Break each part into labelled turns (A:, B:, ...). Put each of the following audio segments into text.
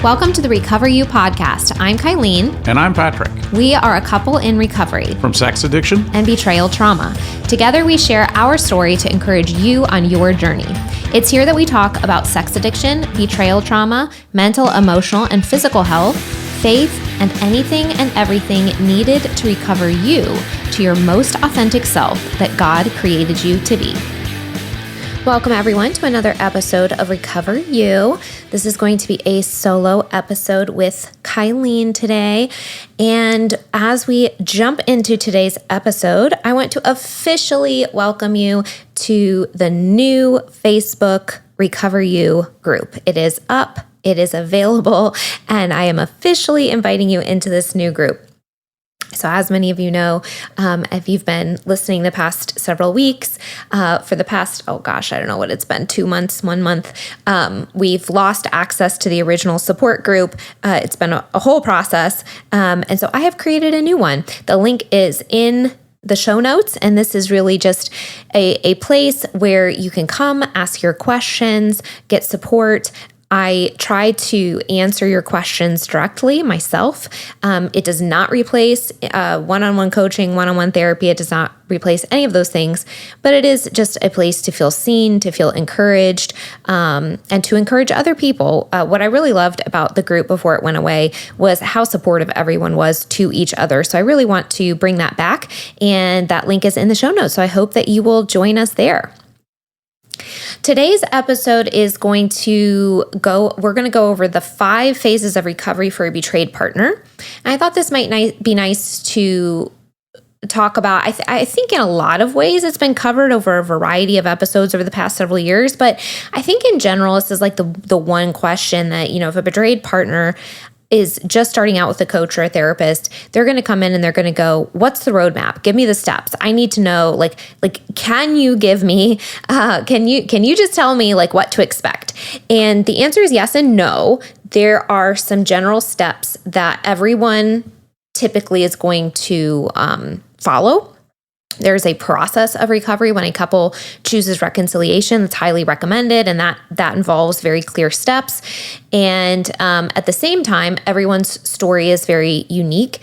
A: Welcome to the Recover You podcast. I'm Kylene.
B: And I'm Patrick.
A: We are a couple in recovery
B: from sex addiction
A: and betrayal trauma. Together, we share our story to encourage you on your journey. It's here that we talk about sex addiction, betrayal trauma, mental, emotional, and physical health, faith, and anything and everything needed to recover you to your most authentic self that God created you to be. Welcome, everyone, to another episode of Recover You. This is going to be a solo episode with Kylene today. And as we jump into today's episode, I want to officially welcome you to the new Facebook Recover You group. It is up, it is available, and I am officially inviting you into this new group. So as many of you know, if you've been listening the past several weeks, for the past, I don't know what it's been, 2 months, 1 month, we've lost access to the original support group. It's been a whole process. And so I have created a new one. The link is in the show notes, and this is really just a place where you can come, ask your questions, get support. I try to answer your questions directly myself. It does not replace one-on-one coaching, one-on-one therapy. It does not replace any of those things, but it is just a place to feel seen, to feel encouraged, and to encourage other people. What I really loved about the group before it went away was how supportive everyone was to each other. So I really want to bring that back, and that link is in the show notes. So I hope that you will join us there. Today's episode is we're going to go over the 5 phases of recovery for a betrayed partner. And I thought this might be nice to talk about. I think in a lot of ways it's been covered over a variety of episodes over the past several years, but I think in general, this is like the one question that, if a betrayed partner is just starting out with a coach or a therapist, they're going to come in and they're going to go, what's the roadmap? Give me the steps. I need to know, can you give me, can you just tell me what to expect? And the answer is yes and no. There are some general steps that everyone typically is going to follow. There's a process of recovery when a couple chooses reconciliation that's highly recommended, and that involves very clear steps. And at the same time, everyone's story is very unique,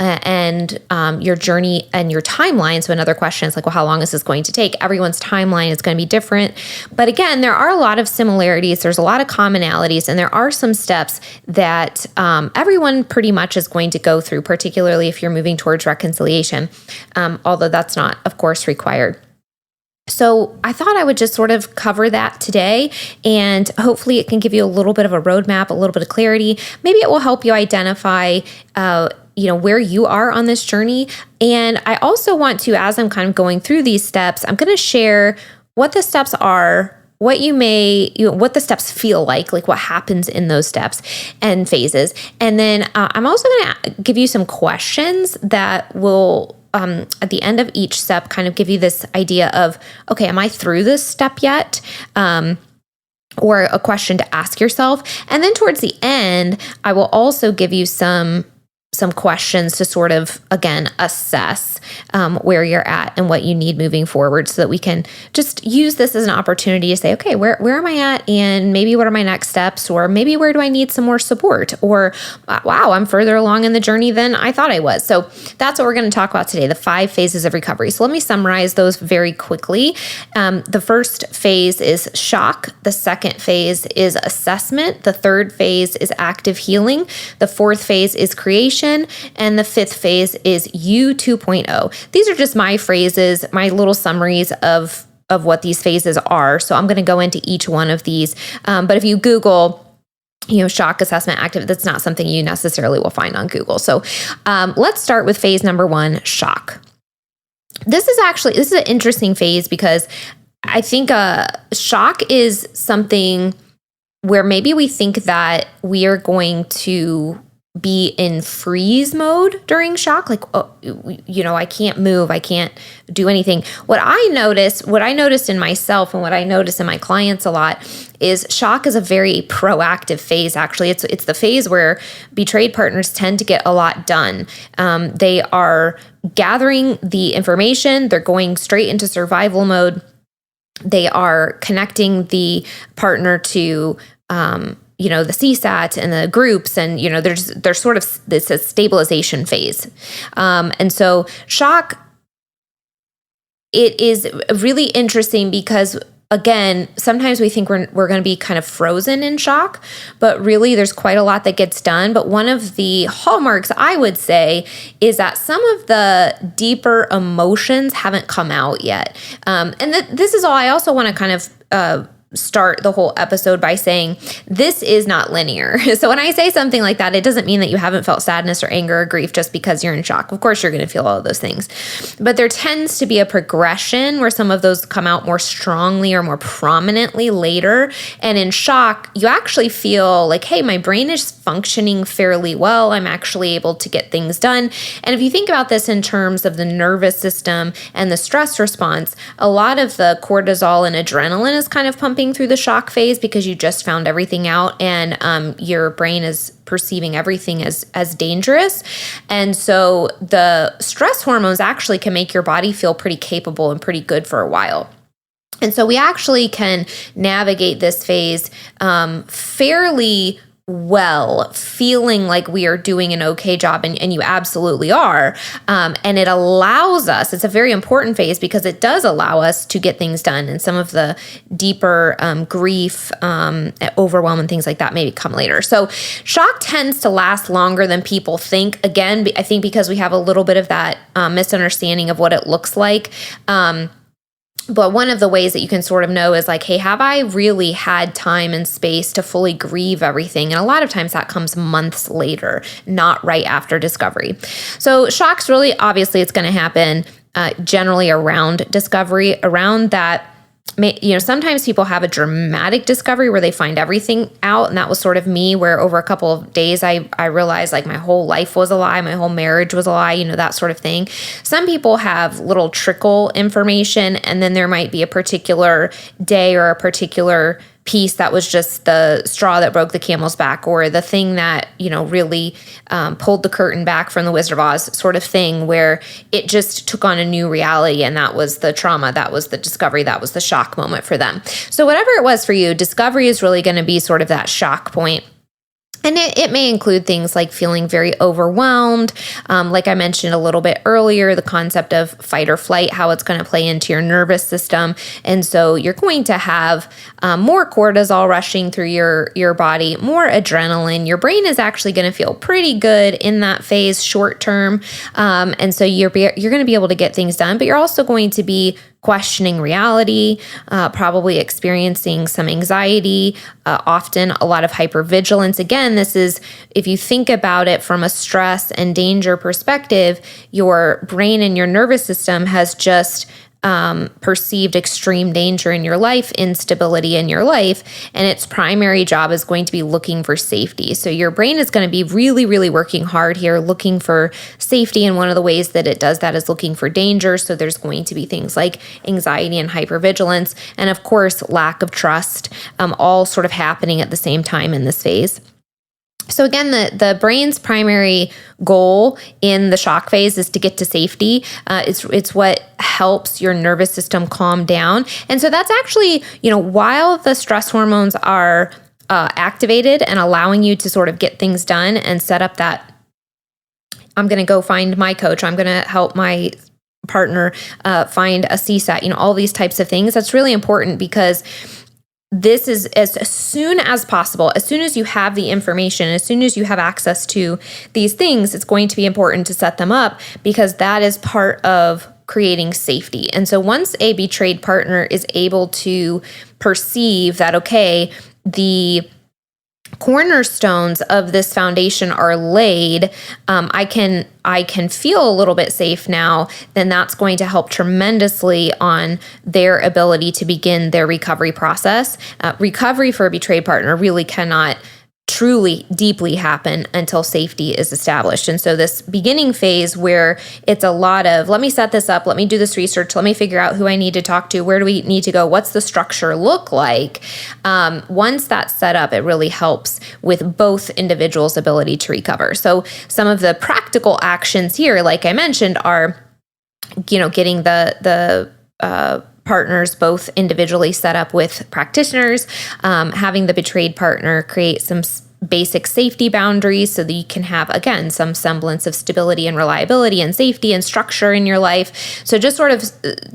A: and your journey and your timeline. So another question is how long is this going to take? Everyone's timeline is going to be different. But again, there are a lot of similarities. There's a lot of commonalities, and there are some steps that everyone pretty much is going to go through, particularly if you're moving towards reconciliation, although that's not, of course, required. So I thought I would just sort of cover that today, and hopefully it can give you a little bit of a roadmap, a little bit of clarity. Maybe it will help you identify where you are on this journey. And I also want to, as I'm kind of going through these steps, I'm going to share what the steps are, what what the steps feel like what happens in those steps and phases. And then I'm also going to give you some questions that will, at the end of each step, kind of give you this idea of, okay, am I through this step yet? Or a question to ask yourself. And then towards the end, I will also give you some questions to sort of, again, assess where you're at and what you need moving forward, so that we can just use this as an opportunity to say, okay, where am I at? And maybe what are my next steps? Or maybe where do I need some more support? Or wow, I'm further along in the journey than I thought I was. So that's what we're going to talk about today, the 5 phases of recovery. So let me summarize those very quickly. The first phase is shock. The second phase is assessment. The third phase is active healing. The fourth phase is creation. And the 5th phase is You 2.0. These are just my phrases, my little summaries of what these phases are. So I'm going to go into each one of these. But if you Google, shock, assessment, active, that's not something you necessarily will find on Google. So let's start with phase number 1, shock. This is an interesting phase, because I think shock is something where maybe we think that we are going to be in freeze mode during shock. I can't move. I can't do anything. What I noticed in myself and what I notice in my clients a lot is shock is a very proactive phase. Actually, it's the phase where betrayed partners tend to get a lot done. They are gathering the information. They're going straight into survival mode. They are connecting the partner to the CSAT and the groups, and there's sort of this a stabilization phase. And so shock, it is really interesting because, again, sometimes we think we're going to be kind of frozen in shock, but really there's quite a lot that gets done. But one of the hallmarks, I would say, is that some of the deeper emotions haven't come out yet. This is all. I also want to kind of start the whole episode by saying this is not linear. So when I say something like that, it doesn't mean that you haven't felt sadness or anger or grief just because you're in shock. Of course, you're going to feel all of those things. But there tends to be a progression where some of those come out more strongly or more prominently later. And in shock, you actually feel like, hey, my brain is functioning fairly well. I'm actually able to get things done. And if you think about this in terms of the nervous system and the stress response, a lot of the cortisol and adrenaline is kind of pumping through the shock phase because you just found everything out, and your brain is perceiving everything as dangerous. And so the stress hormones actually can make your body feel pretty capable and pretty good for a while. And so we actually can navigate this phase fairly well, feeling like we are doing an okay job, and you absolutely are. And it allows us, it's a very important phase because it does allow us to get things done. And some of the deeper grief, overwhelm, and things like that maybe come later. So shock tends to last longer than people think. Again, I think because we have a little bit of that misunderstanding of what it looks like. But one of the ways that you can sort of know is like, hey, have I really had time and space to fully grieve everything? And a lot of times that comes months later, not right after discovery. So shock's really, obviously, it's going to happen generally around discovery, around that. Sometimes people have a dramatic discovery where they find everything out. And that was sort of me, where over a couple of days, I realized like my whole life was a lie. My whole marriage was a lie, that sort of thing. Some people have little trickle information, and then there might be a particular day or a particular piece that was just the straw that broke the camel's back, or the thing that, really pulled the curtain back from the Wizard of Oz sort of thing, where it just took on a new reality. And that was the trauma, that was the discovery, that was the shock moment for them. So whatever it was for you, discovery is really going to be sort of that shock point. And it may include things like feeling very overwhelmed. Like I mentioned a little bit earlier, the concept of fight or flight, how it's going to play into your nervous system. And so you're going to have more cortisol rushing through your body, more adrenaline. Your brain is actually going to feel pretty good in that phase short term. And so you're going to be able to get things done, but you're also going to be questioning reality, probably experiencing some anxiety, often a lot of hypervigilance. Again, this is, if you think about it from a stress and danger perspective, your brain and your nervous system has just perceived extreme danger in your life, instability in your life, and its primary job is going to be looking for safety. So your brain is going to be really, really working hard here, looking for safety, and one of the ways that it does that is looking for danger. So there's going to be things like anxiety and hypervigilance, and of course, lack of trust, all sort of happening at the same time in this phase. So again, the brain's primary goal in the shock phase is to get to safety. It's what helps your nervous system calm down. And so that's actually, while the stress hormones are activated and allowing you to sort of get things done and set up that, I'm going to go find my coach, I'm going to help my partner find a CSAT, all these types of things. That's really important because this is as soon as possible, as soon as you have the information, as soon as you have access to these things, it's going to be important to set them up because that is part of creating safety. And so once a betrayed partner is able to perceive that, okay, the cornerstones of this foundation are laid, I can feel a little bit safe now, then that's going to help tremendously on their ability to begin their recovery process. Recovery for a betrayed partner really cannot truly deeply happen until safety is established. And so this beginning phase where it's a lot of, let me set this up, let me do this research, let me figure out who I need to talk to, where do we need to go, what's the structure look like? Once that's set up, it really helps with both individuals' ability to recover. So some of the practical actions here, like I mentioned, are, getting the partners both individually set up with practitioners, having the betrayed partner create some basic safety boundaries so that you can have, again, some semblance of stability and reliability and safety and structure in your life. So just sort of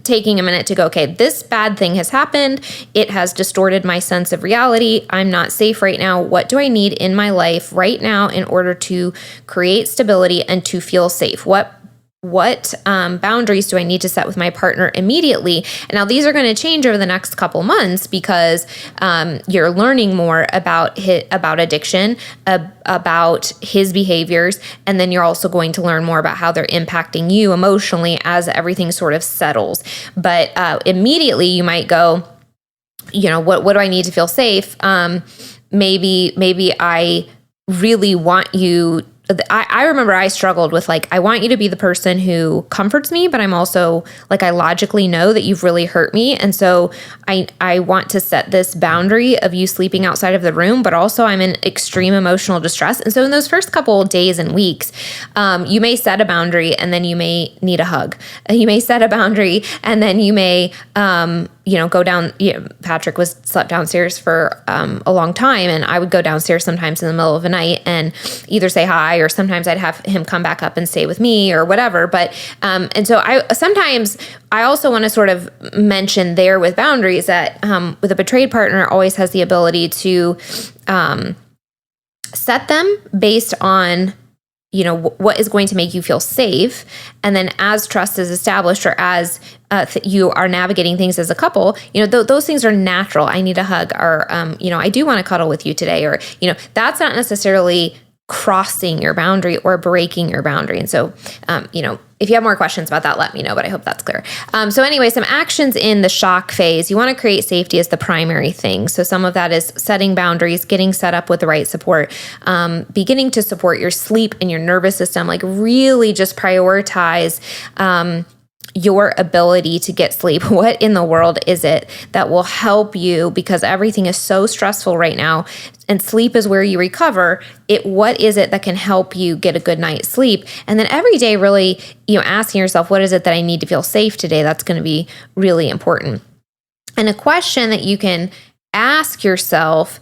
A: taking a minute to go, okay, this bad thing has happened. It has distorted my sense of reality. I'm not safe right now. What do I need in my life right now in order to create stability and to feel safe? What boundaries do I need to set with my partner immediately? And now these are going to change over the next couple months because you're learning more about addiction, about his behaviors, and then you're also going to learn more about how they're impacting you emotionally as everything sort of settles. But immediately you might go, what do I need to feel safe? Maybe I really want you. I remember I struggled with I want you to be the person who comforts me, but I'm also I logically know that you've really hurt me. And so I want to set this boundary of you sleeping outside of the room, but also I'm in extreme emotional distress. And so in those first couple of days and weeks, you may set a boundary and then you may need a hug. You may set a boundary and then you may, go down. Patrick slept downstairs for a long time, and I would go downstairs sometimes in the middle of the night and either say hi, or sometimes I'd have him come back up and stay with me or whatever. But and so I also want to sort of mention there with boundaries that with a betrayed partner always has the ability to set them based on what is going to make you feel safe. And then as trust is established, or as you are navigating things as a couple, those things are natural. I need a hug, or, I do want to cuddle with you today, or, that's not necessarily crossing your boundary or breaking your boundary. And so, if you have more questions about that, let me know, but I hope that's clear. So anyway, some actions in the shock phase. You want to create safety as the primary thing. So some of that is setting boundaries, getting set up with the right support, beginning to support your sleep and your nervous system, really just prioritize your ability to get sleep. What in the world is it that will help you? Because everything is so stressful right now, and sleep is where you recover. What is it that can help you get a good night's sleep? And then every day, really, asking yourself, what is it that I need to feel safe today? That's going to be really important. And a question that you can ask yourself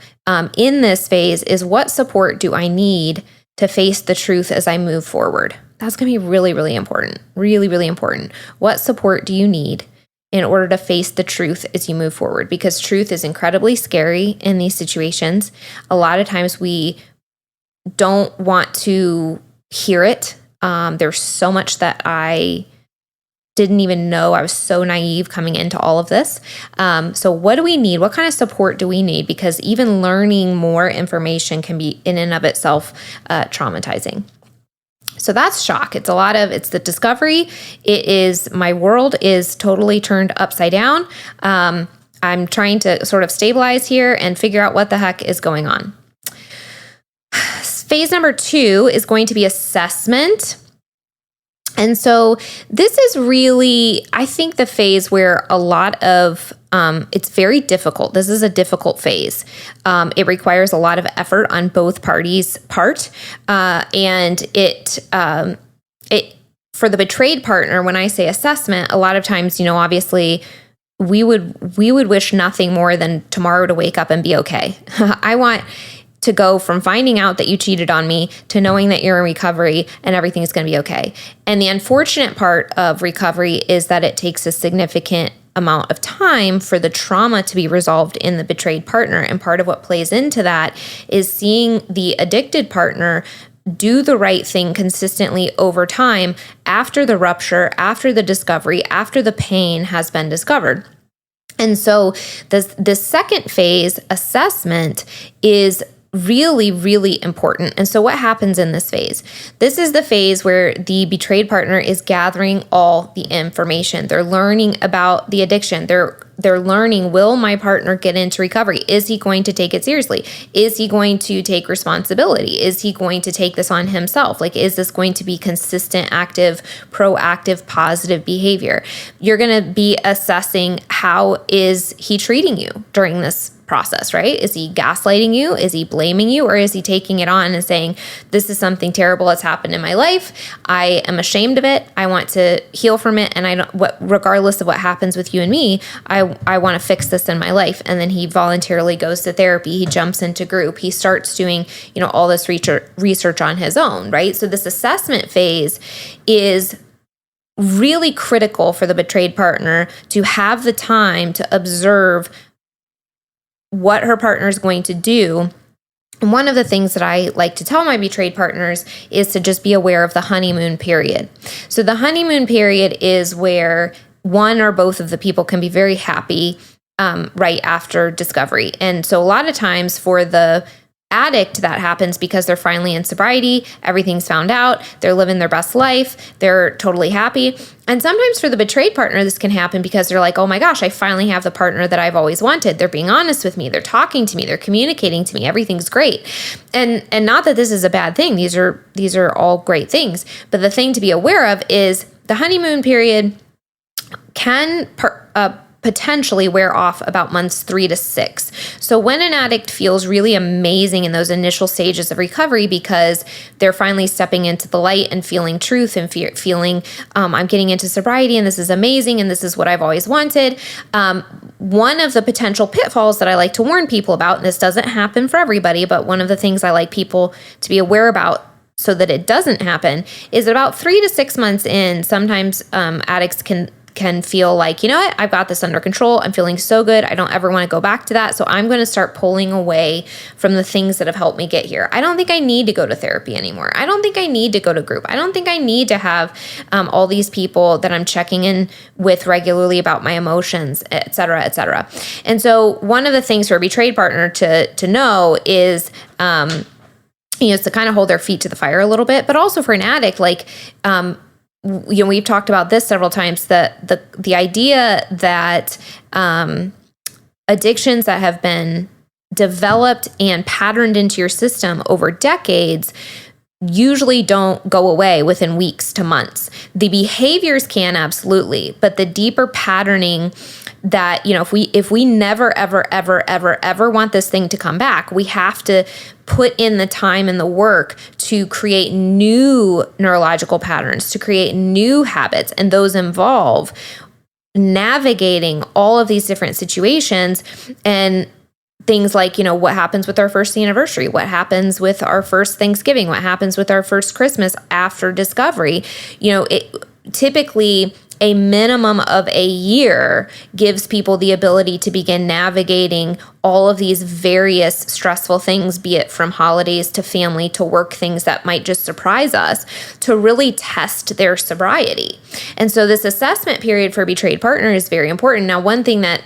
A: in this phase is, what support do I need to face the truth as I move forward? That's going to be really, really important. Really, really important. What support do you need in order to face the truth as you move forward? Because truth is incredibly scary in these situations. A lot of times we don't want to hear it. There's so much that I didn't even know. I was so naive coming into all of this. So what do we need? What kind of support do we need? Because even learning more information can be in and of itself traumatizing. So that's shock. It's the discovery. It is, my world is totally turned upside down. I'm trying to sort of stabilize here and figure out what the heck is going on. Phase number 2 is going to be assessment. And so this is really, I think, the phase where a lot of, it's very difficult. This is a difficult phase. It requires a lot of effort on both parties' part. And it, for the betrayed partner, when I say assessment, a lot of times, obviously we would wish nothing more than tomorrow to wake up and be okay. I want to go from finding out that you cheated on me to knowing that you're in recovery and everything's going to be okay. And the unfortunate part of recovery is that it takes a significant amount of time for the trauma to be resolved in the betrayed partner. And part of what plays into that is seeing the addicted partner do the right thing consistently over time after the rupture, after the discovery, after the pain has been discovered. And so this second phase, assessment, is really, really important. And so what happens in this phase? This is the phase where the betrayed partner is gathering all the information. They're learning about the addiction. They're learning, will my partner get into recovery? Is he going to take it seriously? Is he going to take responsibility? Is he going to take this on himself? Is this going to be consistent, active, proactive, positive behavior? You're going to be assessing, how is he treating you during this process, right? Is he gaslighting you? Is he blaming you? Or is he taking it on and saying, this is something terrible that's happened in my life. I am ashamed of it. I want to heal from it. And regardless of what happens with you and me, I want to fix this in my life. And then he voluntarily goes to therapy. He jumps into group. He starts doing, all this research on his own, right? So this assessment phase is really critical for the betrayed partner to have the time to observe what her partner is going to do. And one of the things that I like to tell my betrayed partners is to just be aware of the honeymoon period. So the honeymoon period is where one or both of the people can be very happy right after discovery. And so a lot of times for the addict, that happens because they're finally in sobriety, everything's found out, they're living their best life, they're totally happy. And sometimes for the betrayed partner, this can happen because they're like, oh my gosh, I finally have the partner that I've always wanted. They're being honest with me, they're talking to me, they're communicating to me, everything's great. And not that this is a bad thing, these are all great things. But the thing to be aware of is the honeymoon period can potentially wear off about months 3 to 6. So when an addict feels really amazing in those initial stages of recovery because they're finally stepping into the light and feeling truth and feeling I'm getting into sobriety and this is amazing and this is what I've always wanted. One of the potential pitfalls that I like to warn people about, and this doesn't happen for everybody, but one of the things I like people to be aware about so that it doesn't happen is that about 3 to 6 months in, sometimes addicts can feel like, what, I've got this under control. I'm feeling so good. I don't ever want to go back to that. So I'm going to start pulling away from the things that have helped me get here. I don't think I need to go to therapy anymore. I don't think I need to go to group. I don't think I need to have all these people that I'm checking in with regularly about my emotions, et cetera, et cetera. And so one of the things for a betrayed partner to know is, is to kind of hold their feet to the fire a little bit, but also for an addict, like, we've talked about this several times, that the idea that addictions that have been developed and patterned into your system over decades usually don't go away within weeks to months. The behaviors can, absolutely, but the deeper patterning that, if we never, ever, ever, ever, ever want this thing to come back, we have to put in the time and the work to create new neurological patterns, to create new habits. And those involve navigating all of these different situations and things like, what happens with our first anniversary, what happens with our first Thanksgiving, what happens with our first Christmas after discovery. Typically a minimum of a year gives people the ability to begin navigating all of these various stressful things, be it from holidays to family to work, things that might just surprise us, to really test their sobriety. And so this assessment period for a betrayed partner is very important. Now, one thing that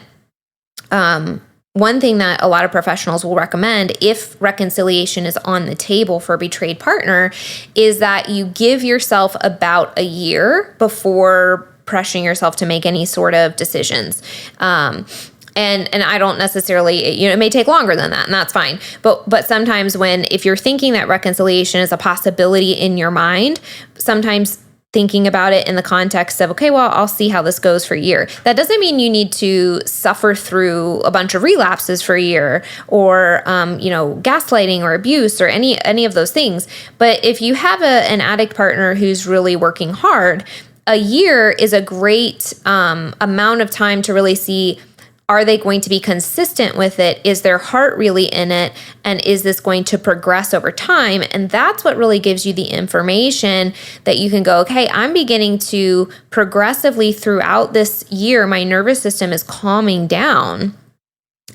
A: a lot of professionals will recommend if reconciliation is on the table for a betrayed partner is that you give yourself about a year before pressuring yourself to make any sort of decisions. And I don't necessarily, it may take longer than that, and that's fine. But sometimes if you're thinking that reconciliation is a possibility in your mind, sometimes thinking about it in the context of, okay, well, I'll see how this goes for a year. That doesn't mean you need to suffer through a bunch of relapses for a year or, gaslighting or abuse or any of those things. But if you have an addict partner who's really working hard, a year is a great amount of time to really see, are they going to be consistent with it? Is their heart really in it? And is this going to progress over time? And that's what really gives you the information that you can go, okay, I'm beginning to progressively throughout this year, my nervous system is calming down.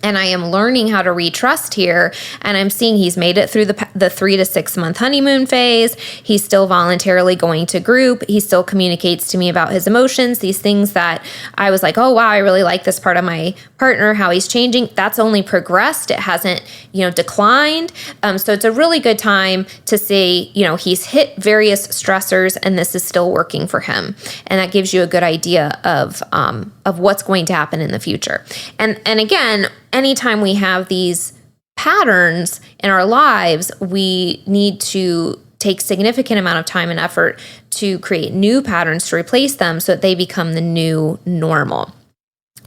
A: And I am learning how to retrust here. And I'm seeing he's made it through the 3 to 6 month honeymoon phase. He's still voluntarily going to group. He still communicates to me about his emotions, these things that I was like, oh, wow, I really like this part of my partner, how he's changing. That's only progressed. It hasn't, declined. So it's a really good time to say, he's hit various stressors and this is still working for him. And that gives you a good idea of what's going to happen in the future. And again, anytime we have these patterns in our lives, we need to take significant amount of time and effort to create new patterns to replace them so that they become the new normal.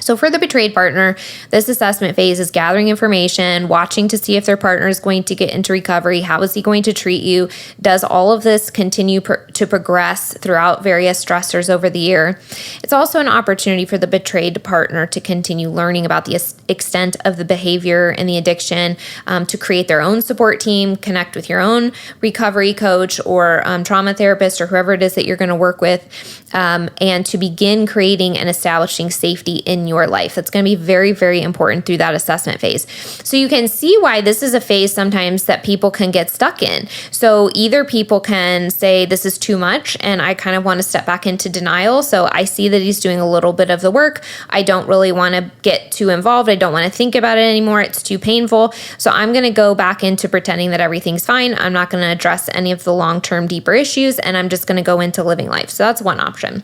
A: So for the betrayed partner, this assessment phase is gathering information, watching to see if their partner is going to get into recovery. How is he going to treat you? Does all of this continue to progress throughout various stressors over the year? It's also an opportunity for the betrayed partner to continue learning about the extent of the behavior and the addiction, to create their own support team, connect with your own recovery coach or trauma therapist or whoever it is that you're going to work with, and to begin creating and establishing safety in your life. That's going to be very, very important through that assessment phase. So you can see why this is a phase sometimes that people can get stuck in. So either people can say, this is too much and I kind of want to step back into denial. So I see that he's doing a little bit of the work. I don't really want to get too involved. I don't want to think about it anymore. It's too painful. So I'm going to go back into pretending that everything's fine. I'm not going to address any of the long-term deeper issues, and I'm just going to go into living life. So that's one option.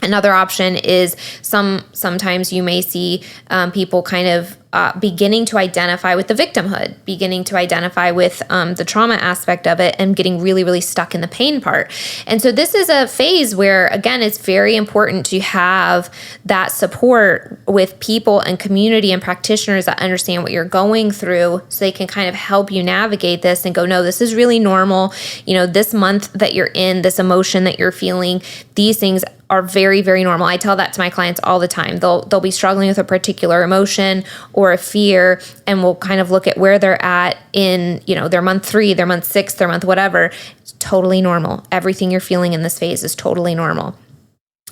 A: Another option is sometimes you may see people kind of beginning to identify with the victimhood, beginning to identify with the trauma aspect of it, and getting really, really stuck in the pain part. And so this is a phase where, again, it's very important to have that support with people and community and practitioners that understand what you're going through, so they can kind of help you navigate this and go, no, this is really normal. You know, this month that you're in, this emotion that you're feeling, these things are very, very normal. I tell that to my clients all the time. They'll be struggling with a particular emotion or a fear, and we'll kind of look at where they're at in, their month 3, their month 6, their month whatever. It's totally normal. Everything you're feeling in this phase is totally normal.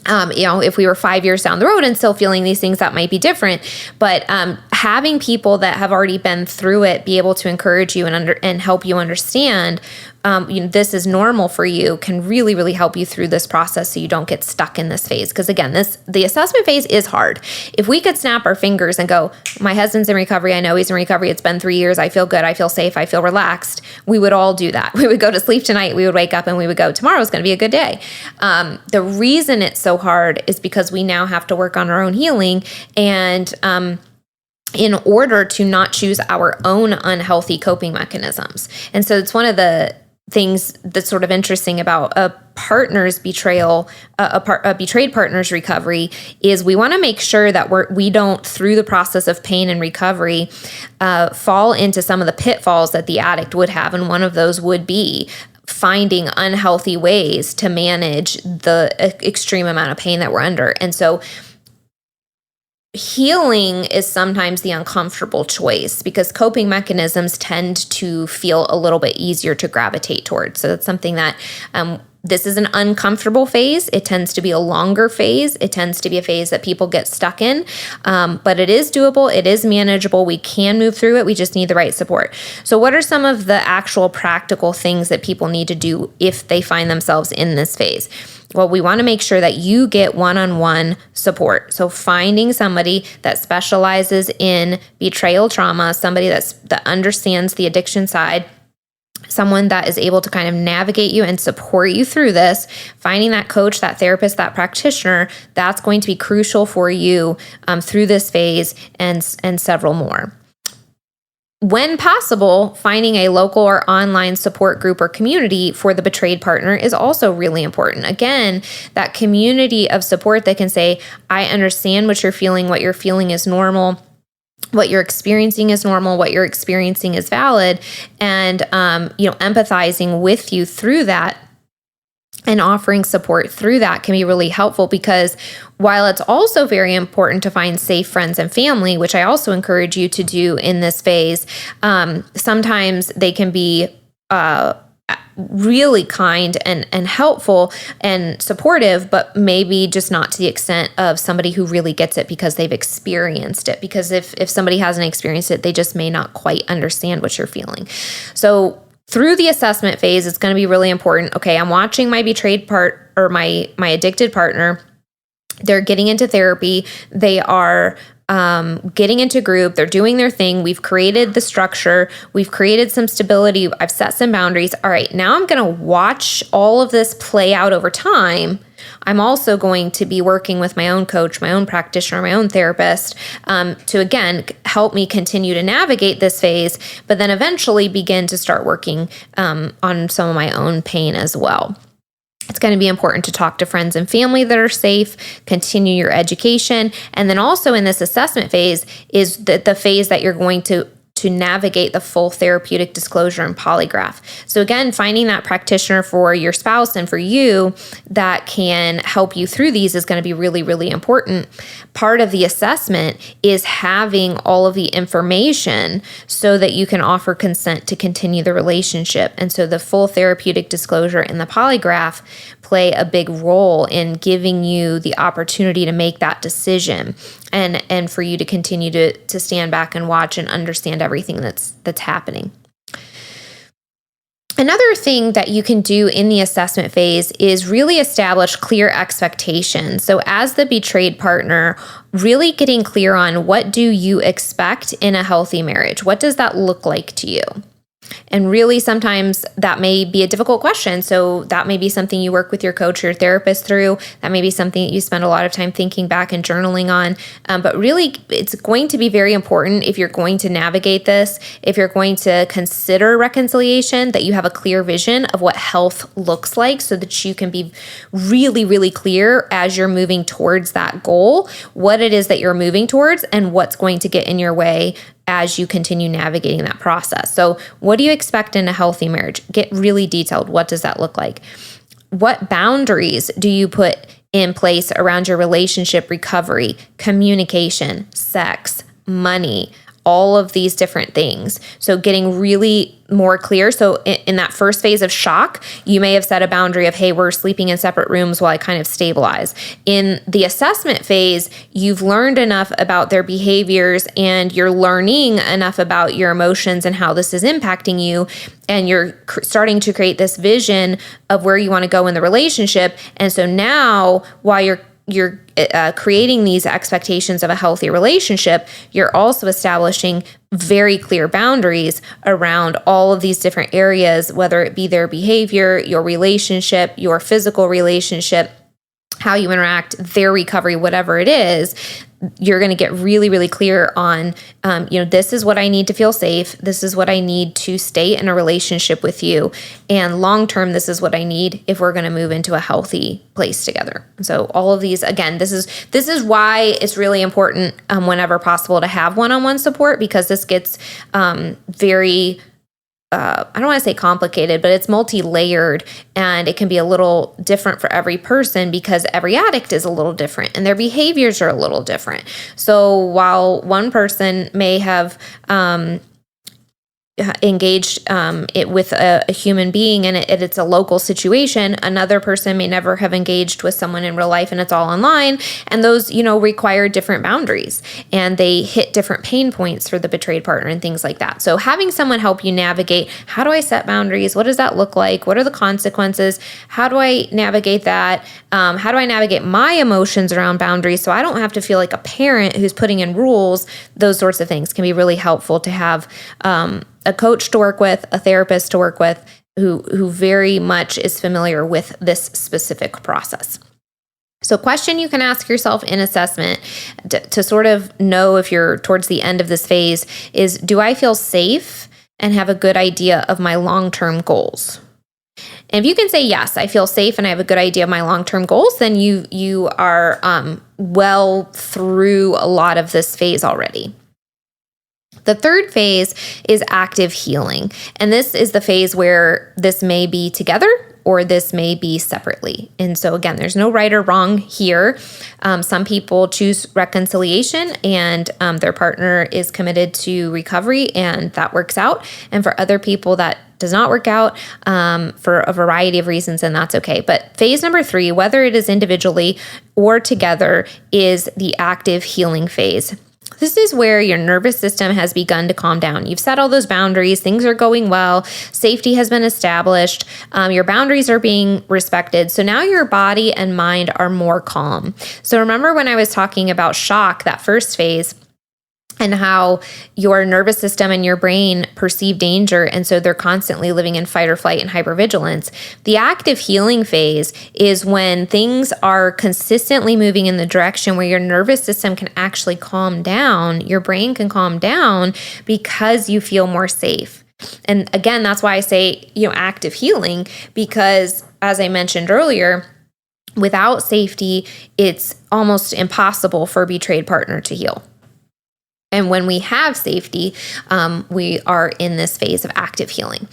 A: If we were 5 years down the road and still feeling these things, that might be different. But having people that have already been through it be able to encourage you and help you understand, this is normal for you, can really, really help you through this process so you don't get stuck in this phase. Because again, the assessment phase is hard. If we could snap our fingers and go, my husband's in recovery, I know he's in recovery, it's been 3 years, I feel good, I feel safe, I feel relaxed, we would all do that. We would go to sleep tonight, we would wake up and we would go, tomorrow's going to be a good day. The reason it's so hard is because we now have to work on our own healing, and in order to not choose our own unhealthy coping mechanisms. And so it's one of the things that's sort of interesting about a partner's betrayal, a betrayed partner's recovery, is we want to make sure that we don't, through the process of pain and recovery, fall into some of the pitfalls that the addict would have. And one of those would be finding unhealthy ways to manage the extreme amount of pain that we're under. And so healing is sometimes the uncomfortable choice, because coping mechanisms tend to feel a little bit easier to gravitate towards. So that's something that this is an uncomfortable phase. It tends to be a longer phase. It tends to be a phase that people get stuck in, but it is doable. It is manageable. We can move through it. We just need the right support. So what are some of the actual practical things that people need to do if they find themselves in this phase? Well, we want to make sure that you get one-on-one support. So finding somebody that specializes in betrayal trauma, somebody that understands the addiction side, someone that is able to kind of navigate you and support you through this, finding that coach, that therapist, that practitioner, that's going to be crucial for you through this phase and several more. When possible, finding a local or online support group or community for the betrayed partner is also really important. Again, that community of support that can say, I understand what you're feeling is normal. What you're experiencing is normal, what you're experiencing is valid, and empathizing with you through that and offering support through that can be really helpful, because while it's also very important to find safe friends and family, which I also encourage you to do in this phase, sometimes they can be really kind and helpful and supportive, but maybe just not to the extent of somebody who really gets it because they've experienced it. Because if somebody hasn't experienced it, they just may not quite understand what you're feeling. So through the assessment phase, it's going to be really important. Okay, I'm watching my betrayed part or my addicted partner. They're getting into therapy. They are getting into group. They're doing their thing. We've created the structure. We've created some stability. I've set some boundaries. All right, now I'm going to watch all of this play out over time. I'm also going to be working with my own coach, my own practitioner, my own therapist to, again, help me continue to navigate this phase, but then eventually begin to start working on some of my own pain as well. It's going to be important to talk to friends and family that are safe, continue your education. And then also in this assessment phase is the phase that you're going to navigate the full therapeutic disclosure and polygraph. So again, finding that practitioner for your spouse and for you that can help you through these is going to be really, really important. Part of the assessment is having all of the information so that you can offer consent to continue the relationship. And so the full therapeutic disclosure and the polygraph play a big role in giving you the opportunity to make that decision and for you to continue to stand back and watch and understand everything that's happening. Another thing that you can do in the assessment phase is really establish clear expectations. So as the betrayed partner, really getting clear on what do you expect in a healthy marriage? What does that look like to you? And really, sometimes that may be a difficult question. So that may be something you work with your coach or your therapist through. That may be something that you spend a lot of time thinking back and journaling on. But really, it's going to be very important if you're going to navigate this, if you're going to consider reconciliation, that you have a clear vision of what health looks like so that you can be really, really clear as you're moving towards that goal, what it is that you're moving towards and what's going to get in your way as you continue navigating that process. So what do you expect in a healthy marriage? Get really detailed. What does that look like? What boundaries do you put in place around your relationship recovery, communication, sex, money, all of these different things? So getting really more clear. So in that first phase of shock, you may have set a boundary of, hey, we're sleeping in separate rooms while I kind of stabilize. In the assessment phase, you've learned enough about their behaviors and you're learning enough about your emotions and how this is impacting you. And you're starting to create this vision of where you want to go in the relationship. And so now, while you're creating these expectations of a healthy relationship, you're also establishing very clear boundaries around all of these different areas, whether it be their behavior, your relationship, your physical relationship, how you interact, their recovery, whatever it is. You're going to get really, really clear on, this is what I need to feel safe. This is what I need to stay in a relationship with you. And long-term, this is what I need if we're going to move into a healthy place together. So all of these, again, this is why it's really important whenever possible to have one-on-one support, because this gets very I don't want to say complicated, but it's multi-layered and it can be a little different for every person because every addict is a little different and their behaviors are a little different. So while one person may have engaged it with a human being and it's a local situation, another person may never have engaged with someone in real life and it's all online, and those require different boundaries and they hit different pain points for the betrayed partner and things like that. So having someone help you navigate, how do I set boundaries? What does that look like? What are the consequences? How do I navigate that? How do I navigate my emotions around boundaries so I don't have to feel like a parent who's putting in rules? Those sorts of things can be really helpful to have a coach to work with, a therapist to work with, who very much is familiar with this specific process. So question you can ask yourself in assessment to sort of know if you're towards the end of this phase is, do I feel safe and have a good idea of my long-term goals? And if you can say, yes, I feel safe and I have a good idea of my long-term goals, then you are well through a lot of this phase already. The third phase is active healing. And this is the phase where this may be together or this may be separately. And so again, there's no right or wrong here. Some people choose reconciliation and their partner is committed to recovery and that works out. And for other people that does not work out for a variety of reasons, and that's okay. But phase number 3, whether it is individually or together, is the active healing phase. This is where your nervous system has begun to calm down. You've set all those boundaries. Things are going well. Safety has been established. Your boundaries are being respected. So now your body and mind are more calm. So remember when I was talking about shock, that first phase, and how your nervous system and your brain perceive danger, and so they're constantly living in fight or flight and hypervigilance. The active healing phase is when things are consistently moving in the direction where your nervous system can actually calm down, your brain can calm down because you feel more safe. And again, that's why I say, active healing, because as I mentioned earlier, without safety, it's almost impossible for a betrayed partner to heal. And when we have safety, we are in this phase of active healing.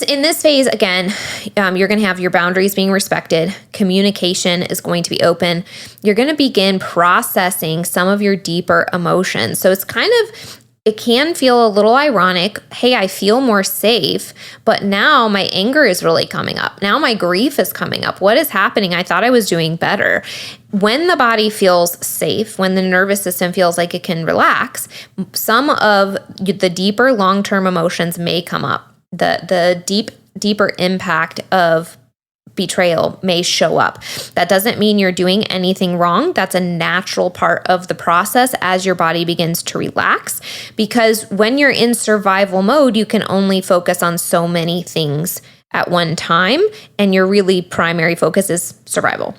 A: In this phase, again, you're going to have your boundaries being respected. Communication is going to be open. You're going to begin processing some of your deeper emotions. So it can feel a little ironic. Hey, I feel more safe, but now my anger is really coming up. Now my grief is coming up. What is happening? I thought I was doing better. When the body feels safe, when the nervous system feels like it can relax, some of the deeper long-term emotions may come up. The deeper impact of betrayal may show up. That doesn't mean you're doing anything wrong. That's a natural part of the process as your body begins to relax, because when you're in survival mode, you can only focus on so many things at one time, and your really primary focus is survival.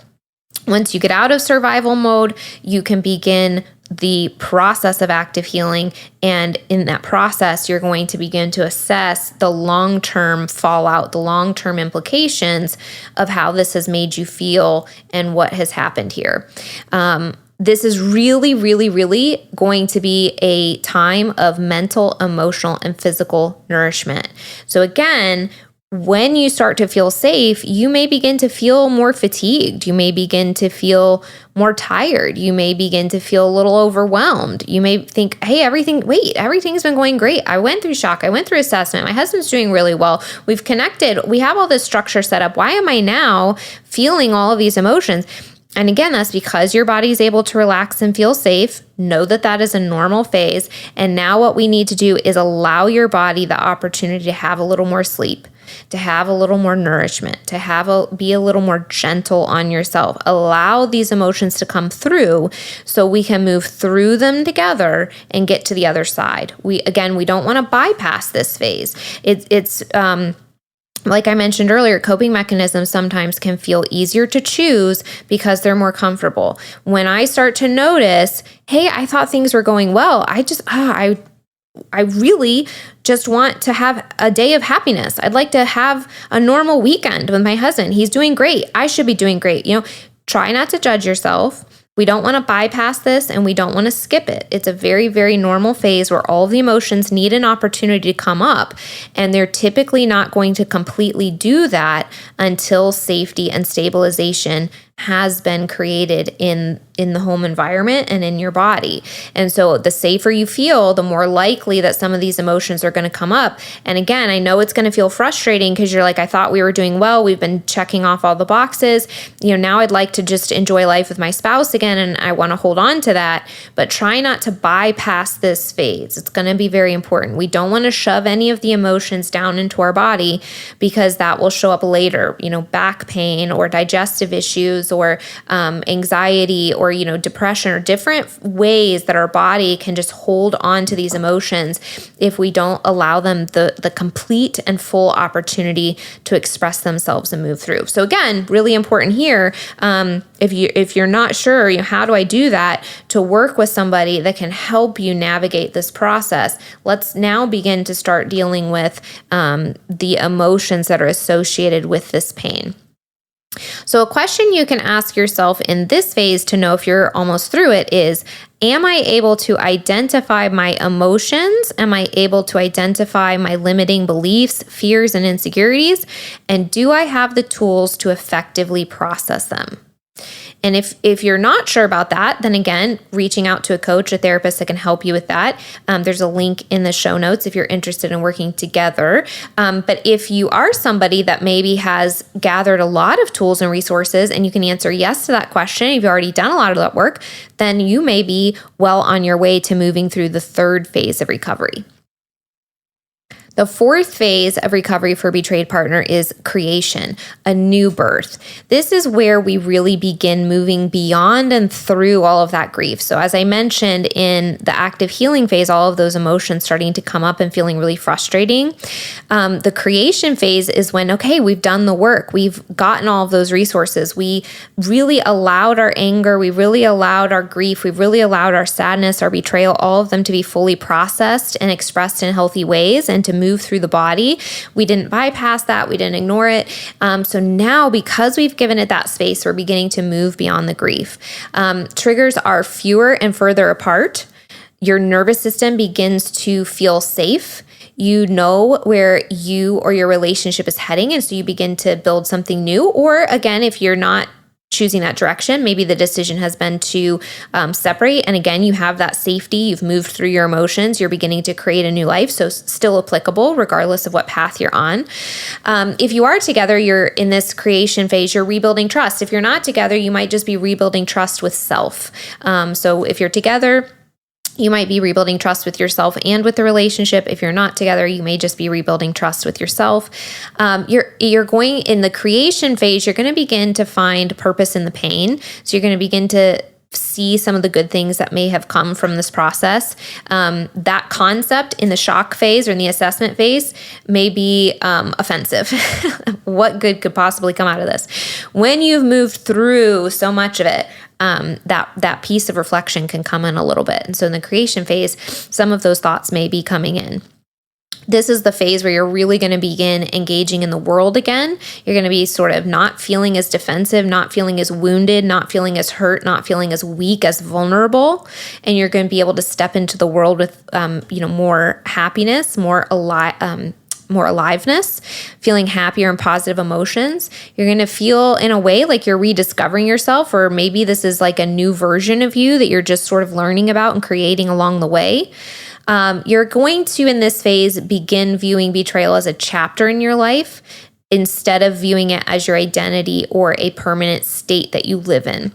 A: Once you get out of survival mode, you can begin the process of active healing. And in that process, you're going to begin to assess the long-term fallout, the long-term implications of how this has made you feel and what has happened here. This is really, really, really going to be a time of mental, emotional, and physical nourishment. So again, when you start to feel safe, you may begin to feel more fatigued. You may begin to feel more tired. You may begin to feel a little overwhelmed. You may think, hey, everything's been going great. I went through shock. I went through assessment. My husband's doing really well. We've connected. We have all this structure set up. Why am I now feeling all of these emotions? And again, that's because your body is able to relax and feel safe. Know that that is a normal phase. And now what we need to do is allow your body the opportunity to have a little more sleep, to have a little more nourishment, to be a little more gentle on yourself. Allow these emotions to come through so we can move through them together and get to the other side. We don't want to bypass this phase. It's like I mentioned earlier, coping mechanisms sometimes can feel easier to choose because they're more comfortable. When I start to notice, hey, I thought things were going well, I really just want to have a day of happiness. I'd like to have a normal weekend with my husband. He's doing great. I should be doing great. Try not to judge yourself. We don't want to bypass this, and we don't want to skip it. It's a very, very normal phase where all of the emotions need an opportunity to come up, and they're typically not going to completely do that until safety and stabilization has been created in the home environment and in your body. And so the safer you feel, the more likely that some of these emotions are going to come up. And again, I know it's going to feel frustrating because you're like, I thought we were doing well. We've been checking off all the boxes. Now I'd like to just enjoy life with my spouse again, and I want to hold on to that. But try not to bypass this phase. It's going to be very important. We don't want to shove any of the emotions down into our body because that will show up later. Back pain or digestive issues or anxiety or depression, or different ways that our body can just hold on to these emotions if we don't allow them the complete and full opportunity to express themselves and move through. So again, really important here, if you're not sure, how do I do that, to work with somebody that can help you navigate this process. Let's now begin to start dealing with the emotions that are associated with this pain. So a question you can ask yourself in this phase to know if you're almost through it is, am I able to identify my emotions? Am I able to identify my limiting beliefs, fears, and insecurities? And do I have the tools to effectively process them? And if you're not sure about that, then again, reaching out to a coach, a therapist that can help you with that. There's a link in the show notes if you're interested in working together. But if you are somebody that maybe has gathered a lot of tools and resources and you can answer yes to that question, you've already done a lot of that work, then you may be well on your way to moving through the third phase of recovery. The fourth phase of recovery for a betrayed partner is creation, a new birth. This is where we really begin moving beyond and through all of that grief. So as I mentioned, in the active healing phase, all of those emotions starting to come up and feeling really frustrating. The creation phase is when, okay, we've done the work. We've gotten all of those resources. We really allowed our anger. We really allowed our grief. We've really allowed our sadness, our betrayal, all of them to be fully processed and expressed in healthy ways and to move move through the body. We didn't bypass that. We didn't ignore it. So now, because we've given it that space, we're beginning to move beyond the grief. Triggers are fewer and further apart. Your nervous system begins to feel safe. You know where you or your relationship is heading, and so you begin to build something new. Or again, if you're not choosing that direction, maybe the decision has been to separate. And again, you have that safety. You've moved through your emotions. You're beginning to create a new life. So still applicable regardless of what path you're on. If you are together, you're in this creation phase, you're rebuilding trust. If you're not together, you might just be rebuilding trust with self. So if you're together, you might be rebuilding trust with yourself and with the relationship. If you're not together, you may just be rebuilding trust with yourself. You're going in the creation phase, you're going to begin to find purpose in the pain. So you're going to begin to see some of the good things that may have come from this process. That concept in the shock phase or in the assessment phase may be offensive. What good could possibly come out of this? When you've moved through so much of it, that piece of reflection can come in a little bit. And so in the creation phase, some of those thoughts may be coming in. This is the phase where you're really going to begin engaging in the world again. You're going to be sort of not feeling as defensive, not feeling as wounded, not feeling as hurt, not feeling as weak, as vulnerable. And you're going to be able to step into the world with, more happiness, more aliveness, feeling happier and positive emotions. You're going to feel in a way like you're rediscovering yourself, or maybe this is like a new version of you that you're just sort of learning about and creating along the way. You're going to, in this phase, begin viewing betrayal as a chapter in your life instead of viewing it as your identity or a permanent state that you live in.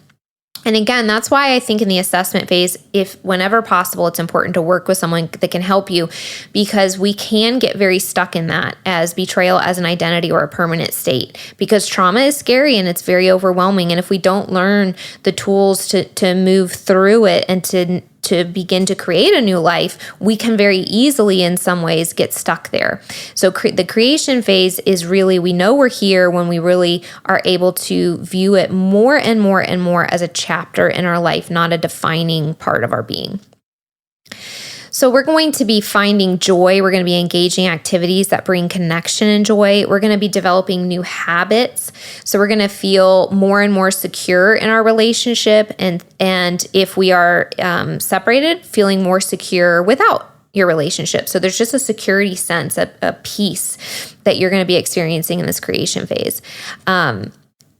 A: And again, that's why I think in the assessment phase, if whenever possible, it's important to work with someone that can help you, because we can get very stuck in that as betrayal as an identity or a permanent state, because trauma is scary and it's very overwhelming. And if we don't learn the tools to move through it and to begin to create a new life, we can very easily in some ways get stuck there. So the creation phase is really, we know we're here when we really are able to view it more and more and more as a chapter in our life, not a defining part of our being. So we're going to be finding joy. We're going to be engaging activities that bring connection and joy. We're going to be developing new habits. So we're going to feel more and more secure in our relationship. And if we are separated, feeling more secure without your relationship. So there's just a security sense, a peace that you're going to be experiencing in this creation phase. And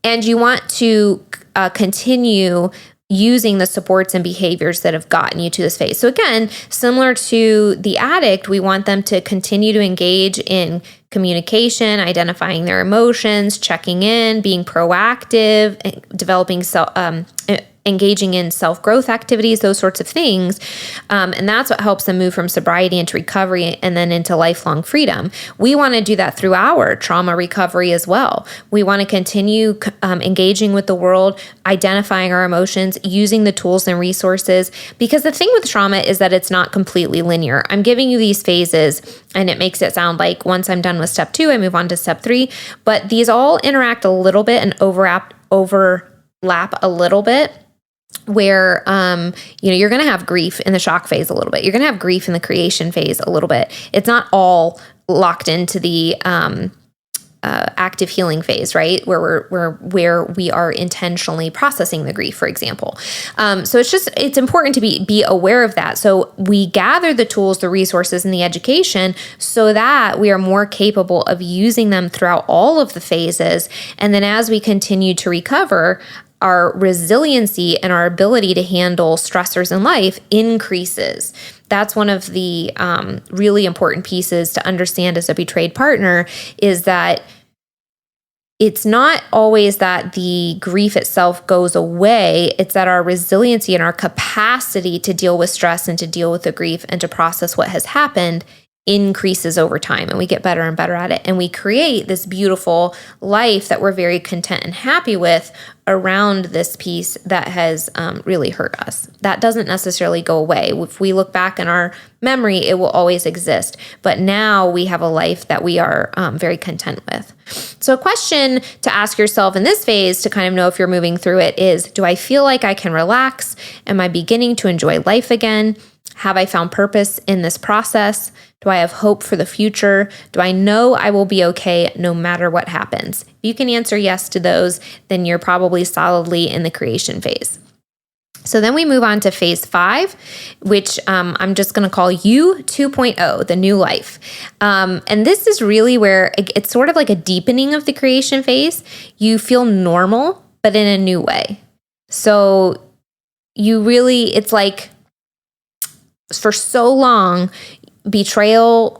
A: you want to continue using the supports and behaviors that have gotten you to this phase. So again, similar to the addict, we want them to continue to engage in communication, identifying their emotions, checking in, being proactive, developing engaging in self-growth activities, those sorts of things. And that's what helps them move from sobriety into recovery and then into lifelong freedom. We want to do that through our trauma recovery as well. We want to continue engaging with the world, identifying our emotions, using the tools and resources, because the thing with trauma is that it's not completely linear. I'm giving you these phases and it makes it sound like once I'm done with step 2, I move on to step 3, but these all interact a little bit and overlap a little bit, where you're going to have grief in the shock phase a little bit. You're going to have grief in the creation phase a little bit. It's not all locked into the active healing phase, right? Where we are intentionally processing the grief, for example. So it's important to be aware of that. So we gather the tools, the resources, and the education so that we are more capable of using them throughout all of the phases. And then as we continue to recover, our resiliency and our ability to handle stressors in life increases. That's one of the really important pieces to understand as a betrayed partner, is that it's not always that the grief itself goes away. It's that our resiliency and our capacity to deal with stress and to deal with the grief and to process what has happened increases over time, and we get better and better at it. And we create this beautiful life that we're very content and happy with around this piece that has really hurt us. That doesn't necessarily go away. If we look back in our memory, it will always exist. But now we have a life that we are very content with. So a question to ask yourself in this phase to kind of know if you're moving through it is, do I feel like I can relax? Am I beginning to enjoy life again? Have I found purpose in this process? Do I have hope for the future? Do I know I will be okay no matter what happens? If you can answer yes to those, then you're probably solidly in the creation phase. So then we move on to phase 5, which I'm just going to call you 2.0, the new life. And this is really where it's sort of like a deepening of the creation phase. You feel normal, but in a new way. So it's like for so long, betrayal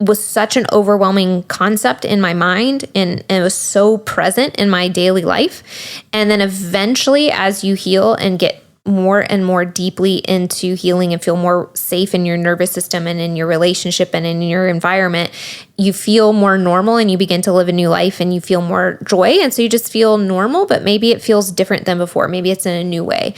A: was such an overwhelming concept in my mind, and it was so present in my daily life. And then eventually, as you heal and get more and more deeply into healing and feel more safe in your nervous system and in your relationship and in your environment, you feel more normal and you begin to live a new life and you feel more joy. And so you just feel normal, but maybe it feels different than before. Maybe it's in a new way.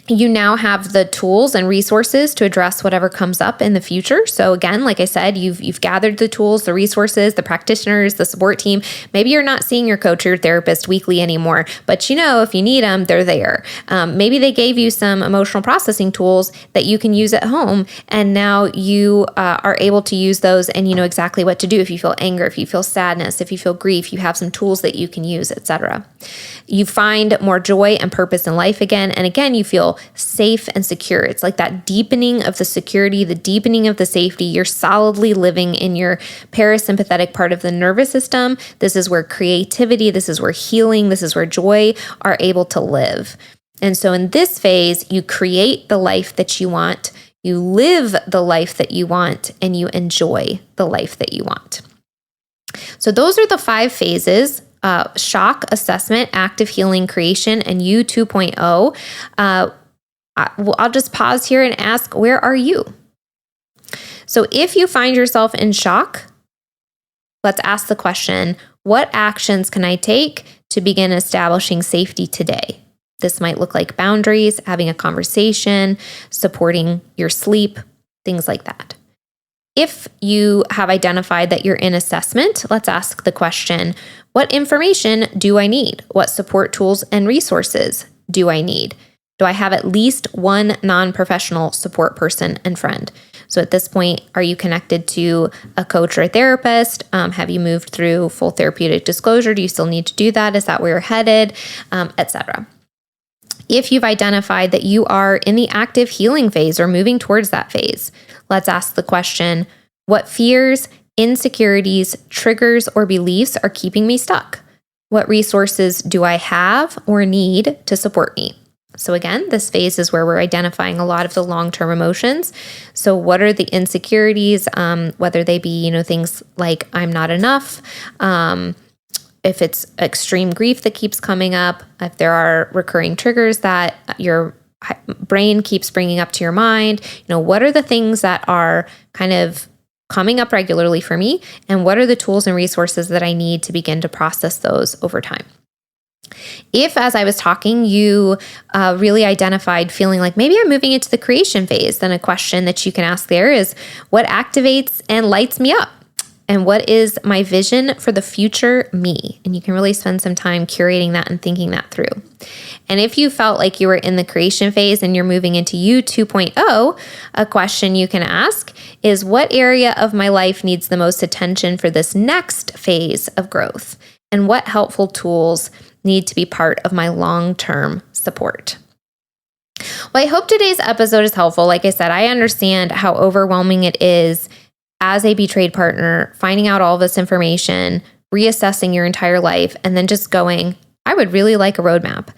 A: You now have the tools and resources to address whatever comes up in the future. So again, like I said, you've gathered the tools, the resources, the practitioners, the support team. Maybe you're not seeing your coach or your therapist weekly anymore, but if you need them, they're there. Maybe they gave you some emotional processing tools that you can use at home, and now you are able to use those, and you know exactly what to do. If you feel anger, if you feel sadness, if you feel grief, you have some tools that you can use, etc. You find more joy and purpose in life again, and again, you feel safe and secure. It's like that deepening of the security, the deepening of the safety. You're solidly living in your parasympathetic part of the nervous system. This is where creativity, this is where healing, this is where joy are able to live. And so in this phase, you create the life that you want, you live the life that you want, and you enjoy the life that you want. So those are the 5 phases: shock, assessment, active healing, creation, and you 2.0. I'll just pause here and ask, where are you? So if you find yourself in shock, let's ask the question, what actions can I take to begin establishing safety today? This might look like boundaries, having a conversation, supporting your sleep, things like that. If you have identified that you're in assessment, let's ask the question, what information do I need? What support tools and resources do I need? Do I have at least one non-professional support person and friend? So at this point, are you connected to a coach or a therapist? Have you moved through full therapeutic disclosure? Do you still need to do that? Is that where you're headed? Etc. If you've identified that you are in the active healing phase or moving towards that phase, let's ask the question, what fears, insecurities, triggers, or beliefs are keeping me stuck? What resources do I have or need to support me? So again, this phase is where we're identifying a lot of the long-term emotions. So what are the insecurities, whether they be, things like I'm not enough, if it's extreme grief that keeps coming up, if there are recurring triggers that your brain keeps bringing up to your mind, what are the things that are kind of coming up regularly for me, and what are the tools and resources that I need to begin to process those over time? If, as I was talking, you really identified feeling like maybe I'm moving into the creation phase, then a question that you can ask there is, what activates and lights me up? And what is my vision for the future me? And you can really spend some time curating that and thinking that through. And if you felt like you were in the creation phase and you're moving into you 2.0, a question you can ask is, what area of my life needs the most attention for this next phase of growth? And what helpful tools need to be part of my long-term support? Well, I hope today's episode is helpful. Like I said, I understand how overwhelming it is as a betrayed partner, finding out all this information, reassessing your entire life, and then just going, I would really like a roadmap.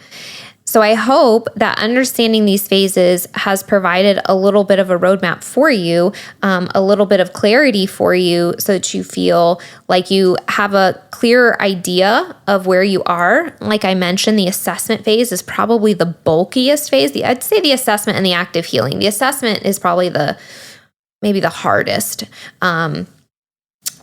A: So I hope that understanding these phases has provided a little bit of a roadmap for you, a little bit of clarity for you, so that you feel like you have a clearer idea of where you are. Like I mentioned, the assessment phase is probably the bulkiest phase. I'd say the assessment and the active healing. The assessment is probably maybe the hardest.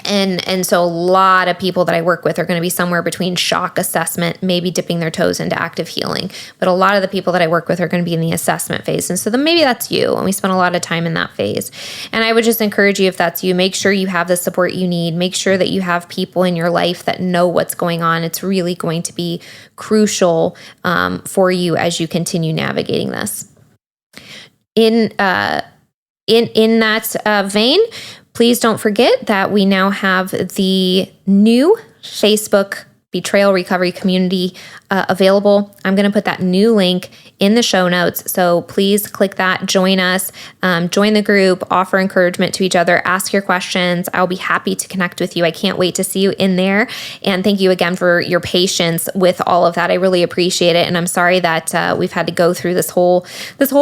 A: And so a lot of people that I work with are going to be somewhere between shock, assessment, maybe dipping their toes into active healing. But a lot of the people that I work with are going to be in the assessment phase. And so then maybe that's you. And we spend a lot of time in that phase. And I would just encourage you, if that's you, make sure you have the support you need. Make sure that you have people in your life that know what's going on. It's really going to be crucial for you as you continue navigating this. in that vein, please don't forget that we now have the new Facebook Betrayal Recovery Community available. I'm going to put that new link in the show notes. So please click that, join us, join the group, offer encouragement to each other, ask your questions. I'll be happy to connect with you. I can't wait to see you in there. And thank you again for your patience with all of that. I really appreciate it. And I'm sorry that we've had to go through this whole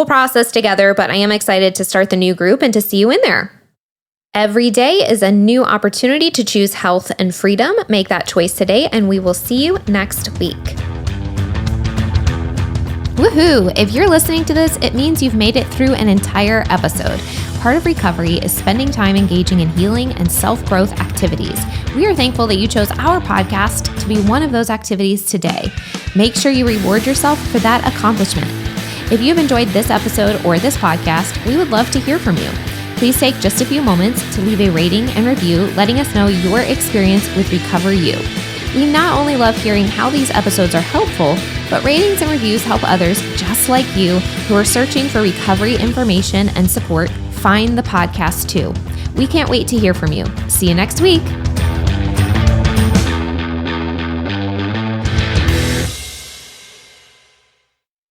A: process together, but I am excited to start the new group and to see you in there. Every day is a new opportunity to choose health and freedom. Make that choice today, and we will see you next week. Woohoo! If you're listening to this, it means you've made it through an entire episode. Part of recovery is spending time engaging in healing and self-growth activities. We are thankful that you chose our podcast to be one of those activities today. Make sure you reward yourself for that accomplishment. If you've enjoyed this episode or this podcast, we would love to hear from you. Please take just a few moments to leave a rating and review, letting us know your experience with Recover You. We not only love hearing how these episodes are helpful, but ratings and reviews help others just like you who are searching for recovery information and support find the podcast too. We can't wait to hear from you. See you next week.